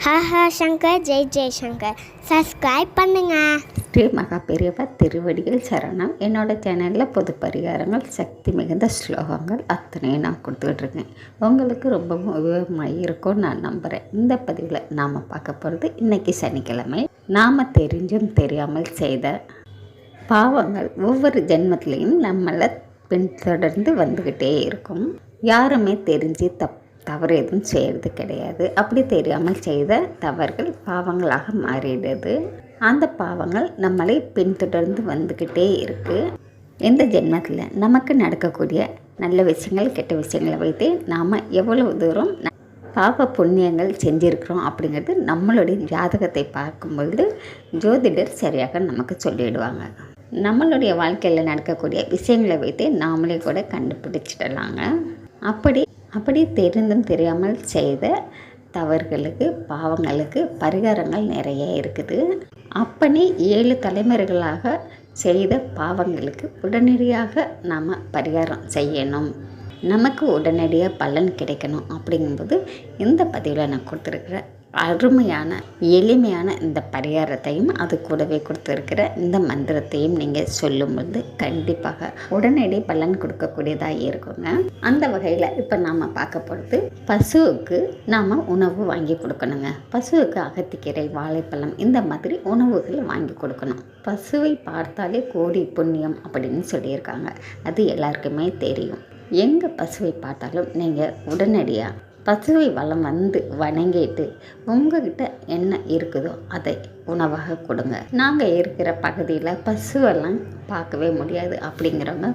Haha Shankar Jai Jaishankar subscribe பண்ணுங்க. ஸ்ரீ மகா பெரியவா திருவடிகள் சரணம். என்னோடய சேனலில் பொது பரிகாரங்கள், சக்தி மிகுந்த ஸ்லோகங்கள் அத்தனையும் நான் கொடுத்துட்ருக்கேன். உங்களுக்கு ரொம்ப உபயோகமாக இருக்கும்னு நான் நம்புகிறேன். இந்த பதிவில் நாம் பார்க்க போகிறது, இன்றைக்கி சனிக்கிழமை நாம் தெரிஞ்சும் தெரியாமல் செய்த பாவங்கள் ஒவ்வொரு ஜென்மத்திலையும் நம்மளை பின்தொடர்ந்து வந்துக்கிட்டே இருக்கும். யாருமே தெரிஞ்சு தவறு எதுவும் செய்கிறது கிடையாது. அப்படி தெரியாமல் செய்த தவறுகள் பாவங்களாக மாறிடுது. அந்த பாவங்கள் நம்மளை பின்தொடர்ந்து வந்துக்கிட்டே இருக்குது. இந்த ஜென்மத்தில் நமக்கு நடக்கக்கூடிய நல்ல விஷயங்கள், கெட்ட விஷயங்களை வைத்து நாம் எவ்வளவு தூரம் பாவ புண்ணியங்கள் செஞ்சுருக்கிறோம் அப்படிங்கிறது நம்மளுடைய ஜாதகத்தை பார்க்கும்பொழுது ஜோதிடர் சரியாக நமக்கு சொல்லிவிடுவாங்க. நம்மளுடைய வாழ்க்கையில் நடக்கக்கூடிய விஷயங்களை வைத்து நாமளே கூட கண்டுபிடிச்சிடலாங்க. அப்படி தெரிந்தும் தெரியாமல் செய்த தவறுகளுக்கு, பாவங்களுக்கு பரிகாரங்கள் நிறைய இருக்குது. அப்படி 7 தலைமுறைகளாக செய்த பாவங்களுக்கு உடனடியாக நாம் பரிகாரம் செய்யணும், நமக்கு உடனடியாக பலன் கிடைக்கணும். அப்படிங்கும்போது இந்த பதிவில் நான் கொடுத்துருக்குற அருமையான எளிமையான இந்த பரிகாரத்தையும் அது கூடவே கொடுத்துருக்கிற இந்த மந்திரத்தையும் நீங்கள் சொல்லும்போது கண்டிப்பாக உடனடி பலன் கொடுக்கக்கூடியதாக இருக்குங்க. அந்த வகையில் இப்போ நாம் பார்க்க போகிறது, பசுவுக்கு நாம் உணவு வாங்கி கொடுக்கணுங்க. பசுவுக்கு அகத்திக்கீரை, வாழைப்பழம் இந்த மாதிரி உணவுகள் வாங்கி கொடுக்கணும். பசுவை பார்த்தாலே கோடி புண்ணியம் அப்படின்னு சொல்லியிருக்காங்க. அது எல்லாருக்குமே தெரியும். எங்கள் பசுவை பார்த்தாலும் நீங்கள் உடனடியாக பசுவை வலம் வந்து வணங்கிட்டு உங்ககிட்ட என்ன இருக்குதோ அதை உணவாக கொடுங்க. நாங்கள் இருக்கிற பகுதியில் பசுவெல்லாம் பார்க்கவே முடியாது அப்படிங்கிறவங்க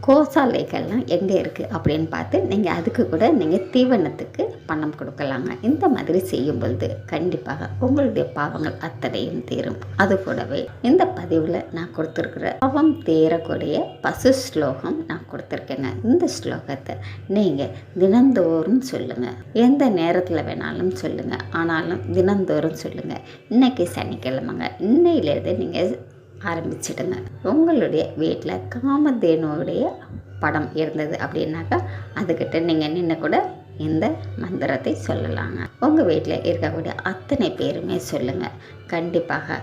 கோசாலைகள்லாம் எங்கே இருக்குது அப்படின்னு பார்த்து நீங்கள் அதுக்கு கூட நீங்கள் தீவனத்துக்கு பணம் கொடுக்கலாங்க. இந்த மாதிரி செய்யும் பொழுது கண்டிப்பாக உங்களுடைய பாவங்கள் அத்தனையும் தீரும். அது கூடவே இந்த பதிவில் நான் கொடுத்துருக்குற பாவம் தீரக்கூடிய பசு ஸ்லோகம் நான் கொடுத்துருக்கேங்க. இந்த ஸ்லோகத்தை நீங்கள் தினந்தோறும் சொல்லுங்கள். எந்த நேரத்தில் வேணாலும் சொல்லுங்கள், ஆனாலும் தினந்தோறும் சொல்லுங்கள். இன்றைக்கி சனிக்கிழமைங்க, இன்னையிலேருந்து நீங்கள் ஆரம்பிச்சிடுங்க. உங்களுடைய வீட்டில் காமதேனுடைய படம் இருந்தது அப்படின்னாக்கா அதுக்கிட்ட நீங்கள் நின்று கூட இந்த மந்திரத்தை சொல்லலாங்க. உங்கள் வீட்டில் இருக்கக்கூடிய அத்தனை பேருமே சொல்லுங்கள். கண்டிப்பாக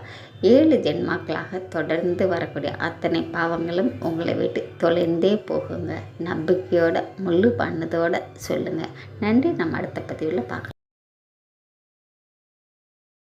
7 ஜென்மாக்களாக தொடர்ந்து வரக்கூடிய அத்தனை பாவங்களும் உங்களை விட்டு தொலைந்தே போகுங்க. நம்பிக்கையோட முழு பண்ணதோடு சொல்லுங்கள். நன்றி. நம்ம அடுத்த பதிவில் பார்க்கலாம்.